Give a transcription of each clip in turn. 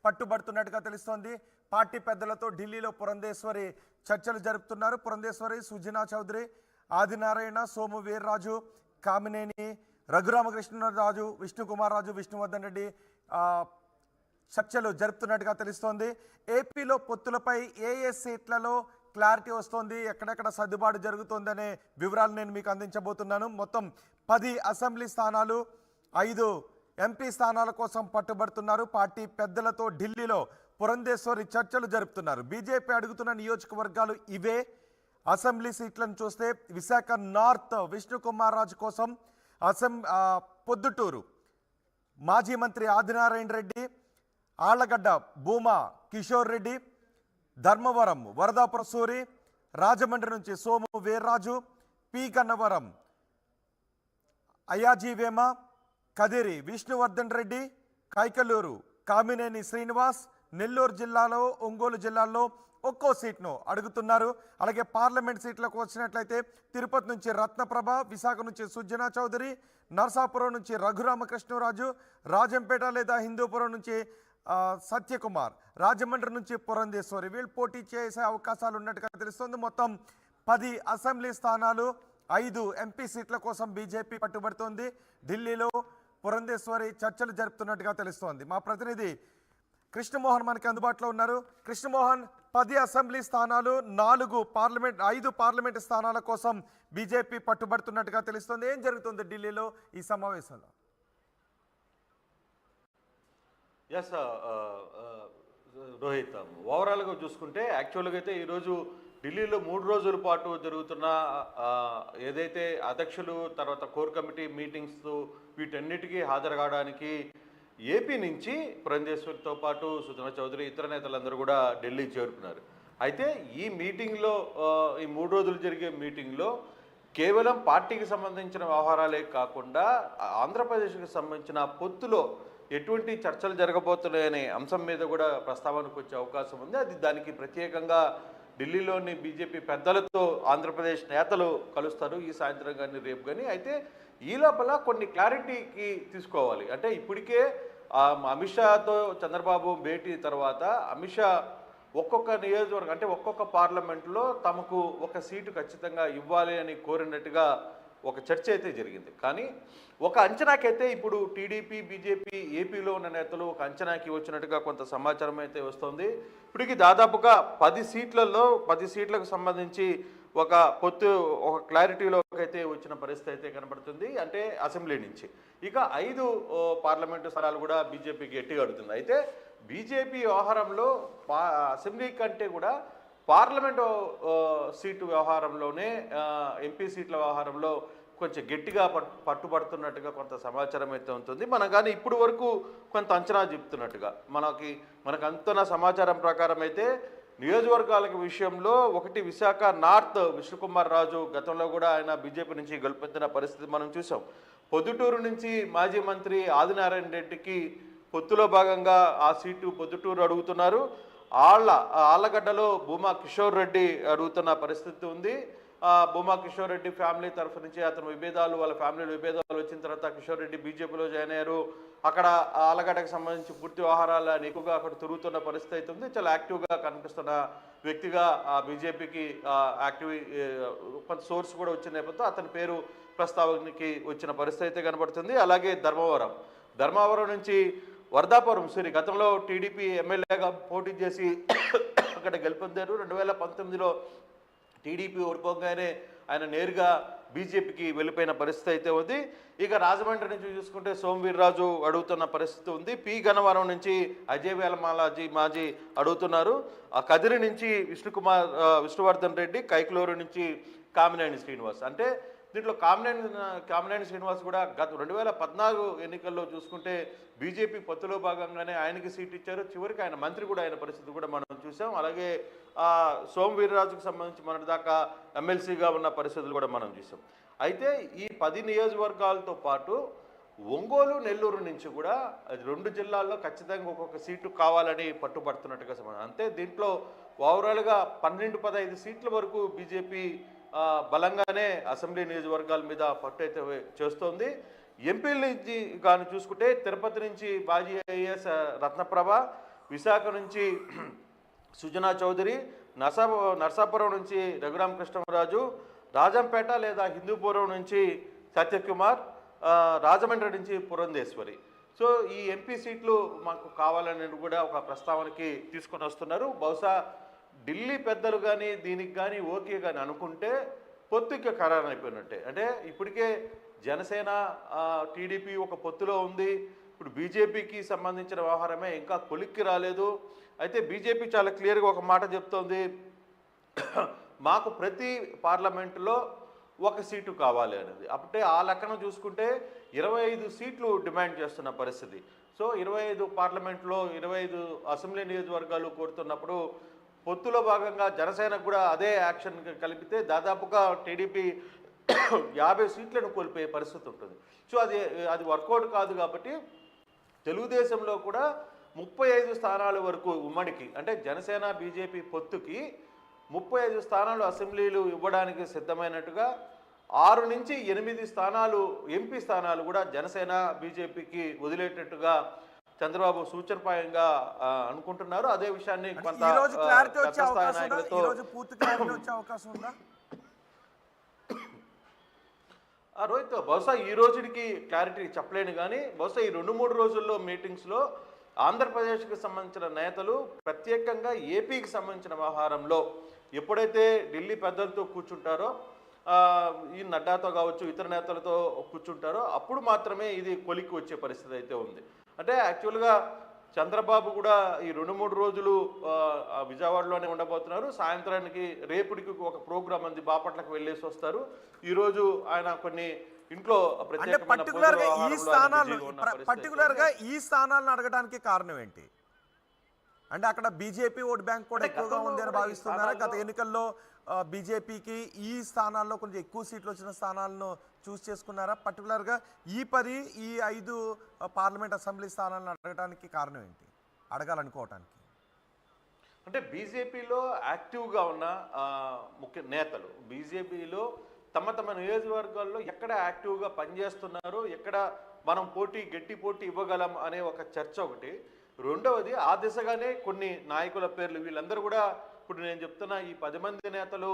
పట్టుబడుతున్నట్టుగా తెలుస్తోంది. పార్టీ పెద్దలతో ఢిల్లీలో పురంధేశ్వరి చర్చలు జరుపుతున్నారు. పురంధేశ్వరి, సుజనా చౌదరి, ఆదినారాయణ, సోము వీర్రాజు, కామినేని, రఘురామకృష్ణరాజు, విష్ణుకుమార్ రాజు, విష్ణువర్ధన్ రెడ్డి చర్చలు జరుపుతున్నట్టుగా తెలుస్తోంది. ఏపీలో పొత్తులపై ఏ సీట్లలో క్లారిటీ వస్తోంది, ఎక్కడెక్కడ సర్దుబాటు జరుగుతోందనే వివరాలు నేను మీకు అందించబోతున్నాను. మొత్తం 10 అసెంబ్లీ స్థానాలు, 5 ఎంపీ స్థానాల కోసం పట్టుబడుతున్నారు. పార్టీ పెద్దలతో ఢిల్లీలో పురంధేశ్వరి చర్చలు జరుపుతున్నారు. బీజేపీ అడుగుతున్న నియోజకవర్గాలు ఇవే. అసెంబ్లీ సీట్లను చూస్తే విశాఖ నార్త్ విష్ణుకుమార్ రాజు కోసం పొద్దుటూరు మాజీ మంత్రి ఆదినారాయణ రెడ్డి, ఆళ్లగడ్డ భూమా కిషోర్ రెడ్డి, ధర్మవరం వరదాపురం సూరి, రాజమండ్రి నుంచి సోము వీర్రాజు, పి గన్నవరం అయాజీ వేమ, కదిరి విష్ణువర్ధన్ రెడ్డి, కైకలూరు కామినేని శ్రీనివాస్, నెల్లూరు జిల్లాలో, ఒంగోలు జిల్లాల్లో ఒక్కో సీట్ను అడుగుతున్నారు. అలాగే పార్లమెంట్ సీట్లకు వచ్చినట్లయితే తిరుపతి నుంచి రత్నప్రభ, విశాఖ నుంచి సుజనా చౌదరి, నర్సాపురం నుంచి రఘురామకృష్ణరాజు, రాజంపేట లేదా హిందూపురం నుంచి సత్యకుమార్, రాజమండ్రి నుంచి పురంధేశ్వరి వీళ్ళు పోటీ చేసే అవకాశాలు ఉన్నట్టుగా తెలుస్తుంది. మొత్తం 10 అసెంబ్లీ స్థానాలు, 5 ఎంపీ సీట్ల కోసం బీజేపీ పట్టుబడుతోంది. ఢిల్లీలో పురంధేశ్వరి చర్చలు జరుపుతున్నట్టుగా తెలుస్తోంది. మా ప్రతినిధి కృష్ణమోహన్ మనకి అందుబాటులో ఉన్నారు. కృష్ణమోహన్, 10 అసెంబ్లీ స్థానాలు, 5 పార్లమెంట్ స్థానాల కోసం బీజేపీ పట్టుబడుతున్నట్టుగా తెలుస్తోంది. ఏం జరుగుతుంది ఢిల్లీలో ఈ సమావేశంలో? ఎస్ రోహిత్, ఓవరాల్గా చూసుకుంటే యాక్చువల్గా అయితే ఈరోజు ఢిల్లీలో 3 రోజుల పాటు జరుగుతున్న ఏదైతే అధ్యక్షులు తర్వాత కోర్ కమిటీ మీటింగ్స్ వీటన్నిటికీ హాజరు కావడానికి ఏపీ నుంచి పురంధేశ్వరితో పాటు సుజనా చౌదరి, ఇతర నేతలందరూ కూడా ఢిల్లీ చేరుకున్నారు. అయితే ఈ మీటింగ్లో ఈ 3 రోజులు జరిగే మీటింగ్లో కేవలం పార్టీకి సంబంధించిన వ్యవహారాలే కాకుండా ఆంధ్రప్రదేశ్కి సంబంధించిన పొత్తులో ఎటువంటి చర్చలు జరగబోతున్నాయనే అంశం మీద కూడా ప్రస్తావనకు వచ్చే అవకాశం ఉంది. అది దానికి ప్రత్యేకంగా ఢిల్లీలోని బీజేపీ పెద్దలతో ఆంధ్రప్రదేశ్ నేతలు కలుస్తారు ఈ సాయంత్రం కానీ రేపు కానీ. అయితే ఈ లోపల కొన్ని క్లారిటీకి తీసుకోవాలి. అంటే ఇప్పటికే అమిత్ షాతో చంద్రబాబు భేటీ తర్వాత అమిత్ షా ఒక్కొక్క నియోజకవర్గం అంటే ఒక్కొక్క పార్లమెంట్లో తమకు ఒక సీటు ఖచ్చితంగా ఇవ్వాలి అని కోరినట్టుగా ఒక చర్చ అయితే జరిగింది. కానీ ఒక అంచనాకైతే ఇప్పుడు టీడీపీ, బీజేపీ, ఏపీలో ఉన్న నేతలు ఒక అంచనాకి వచ్చినట్టుగా కొంత సమాచారం అయితే వస్తుంది. ఇప్పటికి దాదాపుగా 10 సీట్లకు సంబంధించి ఒక క్లారిటీలోకి అయితే వచ్చిన పరిస్థితి అయితే కనబడుతుంది. అంటే అసెంబ్లీ నుంచి ఇక 5 పార్లమెంటు స్థానాలు కూడా బీజేపీకి గట్టిగా అడుగుతుంది. అయితే బీజేపీ వ్యవహారంలో అసెంబ్లీ కంటే కూడా పార్లమెంటు సీటు వ్యవహారంలోనే ఎంపీ సీట్ల వ్యవహారంలో కొంచెం గట్టిగా పట్టుబడుతున్నట్టుగా కొంత సమాచారం అయితే ఉంటుంది. మనం కానీ ఇప్పుడు వరకు కొంత అంచనా చెప్తున్నట్టుగా మనకు అంతున్న సమాచారం ప్రకారం అయితే నియోజకవర్గాల విషయంలో ఒకటి విశాఖ నార్త్ విష్ణుకుమార్ రాజు గతంలో కూడా ఆయన బీజేపీ నుంచి గెలుపొందిన పరిస్థితి మనం చూసాం. పొద్దుటూరు నుంచి మాజీ మంత్రి ఆదినారాయణ రెడ్డికి పొత్తులో భాగంగా ఆ సీటు పొద్దుటూరు అడుగుతున్నారు. ఆళ్లగడ్డలో భూమా కిషోర్ రెడ్డి అడుగుతున్న పరిస్థితి ఉంది. భూమా కిషోర్ రెడ్డి ఫ్యామిలీ తరఫు నుంచి అతను వాళ్ళ ఫ్యామిలీలో విభేదాలు వచ్చిన తర్వాత కిషోర్ రెడ్డి బీజేపీలో జాయిన్ అయ్యారు. అక్కడ ఆళ్లగడ్డకు సంబంధించి పూర్తి వ్యవహారాలను ఎక్కువగా అక్కడ తిరుగుతున్న పరిస్థితి అయితే ఉంది. చాలా యాక్టివ్గా కనిపిస్తున్న వ్యక్తిగా బీజేపీకి కొంత సోర్స్ కూడా వచ్చిన నేపథ్యంలో అతని పేరు ప్రస్తావనకి వచ్చిన పరిస్థితి అయితే కనబడుతుంది. అలాగే ధర్మవరం నుంచి వరదాపురం సూరి గతంలో టీడీపీ ఎమ్మెల్యేగా పోటీ చేసి అక్కడ గెలుపొందారు. 2019లో టీడీపీ ఓడిపోగానే ఆయన నేరుగా బీజేపీకి వెళ్ళిపోయిన పరిస్థితి అయితే ఉంది. ఇక రాజమండ్రి నుంచి చూసుకుంటే సోమవీర్రాజు అడుగుతున్న పరిస్థితి ఉంది. పి గన్నవరం నుంచి అజయ్ వేలమాలాజీ మాజీ అడుగుతున్నారు. ఆ కదిరి నుంచి విష్ణువర్ధన్ రెడ్డి, కైకలూరు నుంచి కామినేని శ్రీనివాస్. అంటే దీంట్లో కామినేని శ్రీనివాస్ కూడా గత 2014 ఎన్నికల్లో చూసుకుంటే బీజేపీ పొత్తులో భాగంగానే ఆయనకి సీట్ ఇచ్చారు. చివరికి ఆయన మంత్రి కూడా అయిన పరిస్థితి కూడా మనం చూసాం. అలాగే సోము వీర్రాజుకు సంబంధించి మొన్నటిదాకా ఎమ్మెల్సీగా ఉన్న పరిస్థితులు కూడా మనం చూసాం. అయితే ఈ 10 నియోజకవర్గాలతో పాటు ఒంగోలు, నెల్లూరు నుంచి కూడా 2 జిల్లాల్లో ఖచ్చితంగా ఒక్కొక్క సీటు కావాలని పట్టుబడుతున్నట్టుగా సమాచారం. అంతే దీంట్లో ఓవరాల్గా 12-15 సీట్ల వరకు బీజేపీ బలంగానే అసెంబ్లీ నియోజకవర్గాల మీద పట్టు అయితే చేస్తోంది. ఎంపీల నుంచి కానీ చూసుకుంటే తిరుపతి నుంచి మాజీ ఐఏఎస్ రత్నప్రభ, విశాఖ నుంచి సుజనా చౌదరి, నర్సాపురం నుంచి రఘురామకృష్ణరాజు, రాజంపేట లేదా హిందూపురం నుంచి సత్యకుమార్, రాజమండ్రి నుంచి పురంధేశ్వరి. సో ఈ ఎంపీ సీట్లు మాకు కావాలని కూడా ఒక ప్రస్తావనకి తీసుకొని వస్తున్నారు. బహుశా ఢిల్లీ పెద్దలు కానీ దీనికి కానీ ఓకే కానీ అనుకుంటే పొత్తుకి ఖరారు అయిపోయినట్టే. అంటే ఇప్పటికే జనసేన టీడీపీ ఒక పొత్తులో ఉంది. ఇప్పుడు బీజేపీకి సంబంధించిన వ్యవహారమే ఇంకా కొలిక్కి రాలేదు. అయితే బీజేపీ చాలా క్లియర్గా ఒక మాట చెప్తోంది, మాకు ప్రతి పార్లమెంటులో ఒక సీటు కావాలి అనేది. అప్పుడే ఆ లెక్కన చూసుకుంటే 25 సీట్లు డిమాండ్ చేస్తున్న పరిస్థితి. సో 25 పార్లమెంట్లో 25 అసెంబ్లీ నియోజకవర్గాలు కోరుతున్నప్పుడు పొత్తులో భాగంగా జనసేనకు కూడా అదే యాక్షన్ కలిపితే దాదాపుగా టీడీపీ 50 సీట్లను కోల్పోయే పరిస్థితి ఉంటుంది. సో అది వర్కౌట్ కాదు. కాబట్టి తెలుగుదేశంలో కూడా 35 స్థానాల వరకు ఉమ్మడికి, అంటే జనసేన బీజేపీ పొత్తుకి 35 స్థానాలు అసెంబ్లీలు ఇవ్వడానికి సిద్ధమైనట్టుగా 6 నుంచి 8 స్థానాలు ఎంపీ స్థానాలు కూడా జనసేన బీజేపీకి వదిలేటట్టుగా చంద్రబాబు సూచనపాయంగా అనుకుంటున్నారు. అదే విషయాన్ని కొంత రోహిత్ బహుశా ఈ రోజుకి క్లారిటీ చెప్పలేను, కానీ బహుశా ఈ 2-3 రోజుల్లో మీటింగ్స్లో ఆంధ్రప్రదేశ్కి సంబంధించిన నేతలు ప్రత్యేకంగా ఏపీకి సంబంధించిన వ్యవహారంలో ఎప్పుడైతే ఢిల్లీ పెద్దలతో కూర్చుంటారో, ఈ నడ్డాతో కావచ్చు ఇతర నేతలతో కూర్చుంటారో అప్పుడు మాత్రమే ఇది కొలికి వచ్చే పరిస్థితి అయితే ఉంది. అంటే యాక్చువల్గా చంద్రబాబు కూడా ఈ 2-3 రోజులు విజయవాడలోనే ఉండబోతున్నారు. సాయంత్రానికి రేపుడికి ఒక ప్రోగ్రామ్ ఉంది, బాపట్లకు వెళ్ళేసి వస్తారు. ఈరోజు ఆయన కొన్ని ఇంట్లో పర్టికులర్గా ఈ స్థానాలను అడగడానికి కారణం ఏంటి? అంటే అక్కడ బీజేపీ ఓట్ బ్యాంక్ కూడా ఎక్కువగా ఉంది అని భావిస్తున్నారా? గత ఎన్నికల్లో బీజేపీకి ఈ స్థానాల్లో కొంచెం ఎక్కువ సీట్లు వచ్చిన స్థానాలను చూస్ చేసుకున్నారా? పర్టికులర్గా ఈ 5 పార్లమెంట్ అసెంబ్లీ స్థానాలను అడగడానికి కారణం ఏంటి, అడగాలనుకోవటానికి? అంటే బీజేపీలో యాక్టివ్గా ఉన్న ముఖ్య నేతలు బీజేపీలో తమ నియోజకవర్గాల్లో ఎక్కడ యాక్టివ్గా పనిచేస్తున్నారు, ఎక్కడ మనం గట్టి పోటీ ఇవ్వగలం అనే ఒక చర్చ ఒకటి. రెండవది ఆ దిశగానే కొన్ని నాయకుల పేర్లు, వీళ్ళందరూ కూడా ఇప్పుడు నేను చెప్తున్న ఈ 10 మంది నేతలు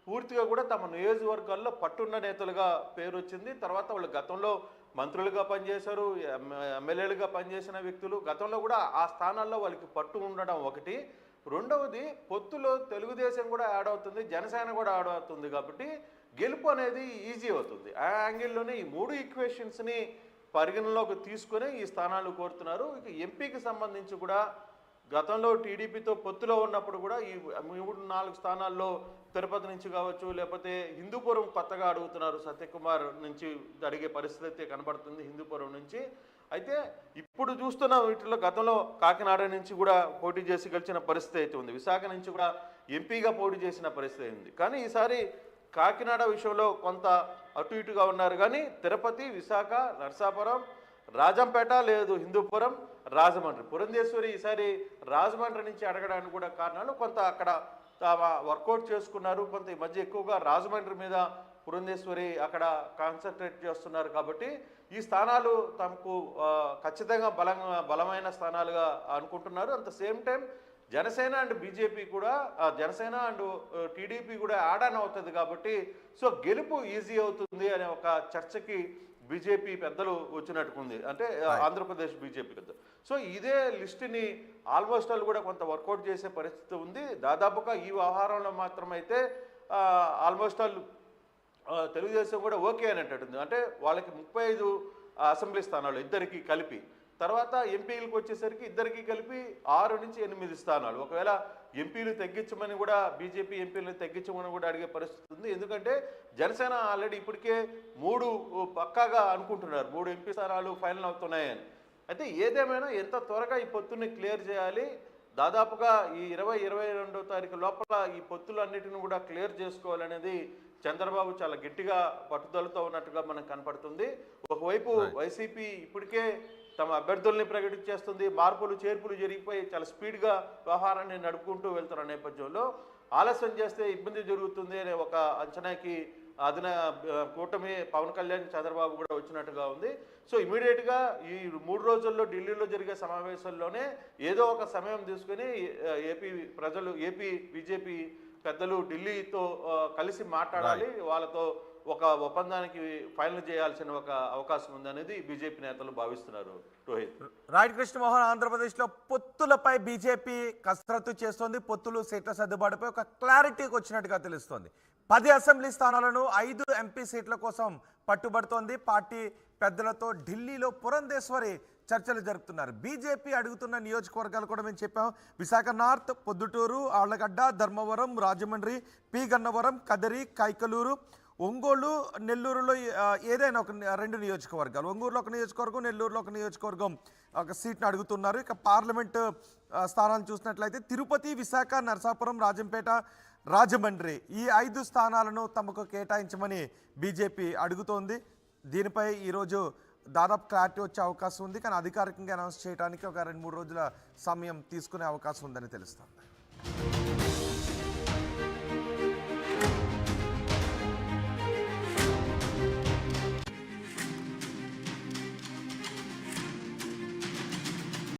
పూర్తిగా కూడా తమ నియోజకవర్గాల్లో పట్టున్న నేతలుగా పేరు వచ్చింది. తర్వాత వాళ్ళు గతంలో మంత్రులుగా పనిచేశారు, ఎమ్మెల్యేలుగా పనిచేసిన వ్యక్తులు, గతంలో కూడా ఆ స్థానాల్లో వాళ్ళకి పట్టు ఉండడం ఒకటి. రెండవది పొత్తులో తెలుగుదేశం కూడా యాడ్ అవుతుంది, జనసేన కూడా యాడ్ అవుతుంది. కాబట్టి గెలుపు అనేది ఈజీ అవుతుంది. ఆ యాంగిల్లోనే ఈ 3 ఈక్వేషన్స్ని పరిగణలోకి తీసుకొని ఈ స్థానాలు కోరుతున్నారు. ఇక ఎంపీకి సంబంధించి కూడా గతంలో టీడీపీతో పొత్తులో ఉన్నప్పుడు కూడా ఈ 3-4 స్థానాల్లో తిరుపతి నుంచి కావచ్చు, లేకపోతే హిందూపురం కొత్తగా అడుగుతున్నారు, సత్యకుమార్ నుంచి అడిగే పరిస్థితి అయితే కనబడుతుంది హిందూపురం నుంచి. అయితే ఇప్పుడు చూస్తున్న వీటిలో గతంలో కాకినాడ నుంచి కూడా పోటీ చేసి గెలిచిన పరిస్థితి అయితే ఉంది, విశాఖ నుంచి కూడా ఎంపీగా పోటీ చేసిన పరిస్థితి ఉంది. కానీ ఈసారి కాకినాడ విషయంలో కొంత అటు ఇటుగా ఉన్నారు, కానీ తిరుపతి, విశాఖ, నర్సాపురం, రాజంపేట లేదు హిందూపురం, రాజమండ్రి, పురంధేశ్వరి ఈసారి రాజమండ్రి నుంచి అడగడానికి కూడా కారణాలు కొంత అక్కడ వర్కౌట్ చేసుకున్నారు. కొంత ఈ మధ్య ఎక్కువగా రాజమండ్రి మీద పురంధేశ్వరి అక్కడ కాన్సన్ట్రేట్ చేస్తున్నారు. కాబట్టి ఈ స్థానాలు తమకు ఖచ్చితంగా బలమైన స్థానాలుగా అనుకుంటున్నారు. At the same time Janasena and BJP కూడా, జనసేన అండ్ టీడీపీ కూడా యాడ్ ఆన్ అవుతుంది. కాబట్టి సో గెలుపు ఈజీ అవుతుంది అనే ఒక చర్చకి బీజేపీ పెద్దలు వచ్చినట్టుకుంది, అంటే ఆంధ్రప్రదేశ్ బీజేపీ పెద్దలు. సో ఇదే లిస్టుని ఆల్మోస్ట్ ఆల్ కూడా కొంత వర్కౌట్ చేసే పరిస్థితి ఉంది. దాదాపుగా ఈ వ్యవహారంలో మాత్రమైతే ఆల్మోస్ట్ ఆల్ తెలుగుదేశం కూడా ఓకే అనేటట్టుంది. అంటే వాళ్ళకి 35 అసెంబ్లీ స్థానాలు ఇద్దరికి కలిపి, తర్వాత ఎంపీలకు వచ్చేసరికి ఇద్దరికి కలిపి 6 నుంచి 8 స్థానాలు. ఒకవేళ ఎంపీలు తగ్గించమని కూడా బీజేపీ ఎంపీలను తగ్గించమని కూడా అడిగే పరిస్థితి ఉంది. ఎందుకంటే జనసేన ఆల్రెడీ ఇప్పటికే 3 పక్కాగా అనుకుంటున్నారు, 3 ఎంపీ స్థానాలు ఫైనల్ అవుతున్నాయని. అయితే ఏదేమైనా ఎంత త్వరగా ఈ పొత్తుని క్లియర్ చేయాలి, దాదాపుగా ఈ 20-22వ తారీఖు లోపల ఈ పొత్తులన్నిటిని కూడా క్లియర్ చేసుకోవాలనేది చంద్రబాబు చాలా గట్టిగా పట్టుదలతో ఉన్నట్టుగా మనకు కనపడుతుంది. ఒకవైపు వైసీపీ ఇప్పటికే తమ అభ్యర్థుల్ని ప్రకటించేస్తుంది, మార్పులు చేర్పులు జరిగిపోయి చాలా స్పీడ్గా వ్యవహారాన్ని నడుపుకుంటూ వెళ్తున్న నేపథ్యంలో ఆలస్యం చేస్తే ఇబ్బంది జరుగుతుంది అనే ఒక అంచనాకి కూటమి పవన్ కళ్యాణ్ చంద్రబాబు కూడా వచ్చినట్టుగా ఉంది. సో ఇమీడియట్గా ఈ 3 రోజుల్లో ఢిల్లీలో జరిగే సమావేశాల్లోనే ఏదో ఒక సమయం తీసుకుని ఏపీ బీజేపీ పెద్దలు ఢిల్లీతో కలిసి మాట్లాడాలి, వాళ్ళతో ఒక ఒప్పందానికి ఫైనల్ చేయాల్సిన ఒక అవకాశం ఉందనేది బీజేపీ నేతలు భావిస్తున్నారు. రోహిత్. రైట్ కృష్ణమోహన్, ఆంధ్రప్రదేశ్లో పొత్తులపై బీజేపీ కసరత్తు చేస్తోంది. పొత్తులు సీట్ల సర్దుబాటుపై ఒక క్లారిటీకి వచ్చినట్టుగా తెలుస్తోంది. 10 అసెంబ్లీ స్థానాలను 5 ఎంపీ సీట్ల కోసం పట్టుబడుతోంది. పార్టీ పెద్దలతో ఢిల్లీలో పురంధేశ్వరి చర్చలు జరుపుతున్నారు. బీజేపీ అడుగుతున్న నియోజకవర్గాలు కూడా మేము చెప్పాం. విశాఖ నార్త్, పొద్దుటూరు, ఆళ్లగడ్డ, ధర్మవరం, రాజమండ్రి, పి గన్నవరం, కదిరి, కైకలూరు, ఒంగోలు, నెల్లూరులో ఏదైనా ఒక 2 నియోజకవర్గాలు, ఒంగోలులో ఒక నియోజకవర్గం, నెల్లూరులో ఒక నియోజకవర్గం ఒక సీట్ను అడుగుతున్నారు. ఇక పార్లమెంటు స్థానాలు చూసినట్లయితే తిరుపతి, విశాఖ, నరసాపురం, రాజంపేట, రాజమండ్రి ఈ 5 స్థానాలను తమకు కేటాయించమని బీజేపీ అడుగుతోంది. దీనిపై ఈరోజు దాదాపు క్లారిటీ వచ్చే అవకాశం ఉంది. కానీ అధికారికంగా అనౌన్స్ చేయడానికి ఒక 2-3 రోజుల సమయం తీసుకునే అవకాశం ఉందని తెలుస్తుంది.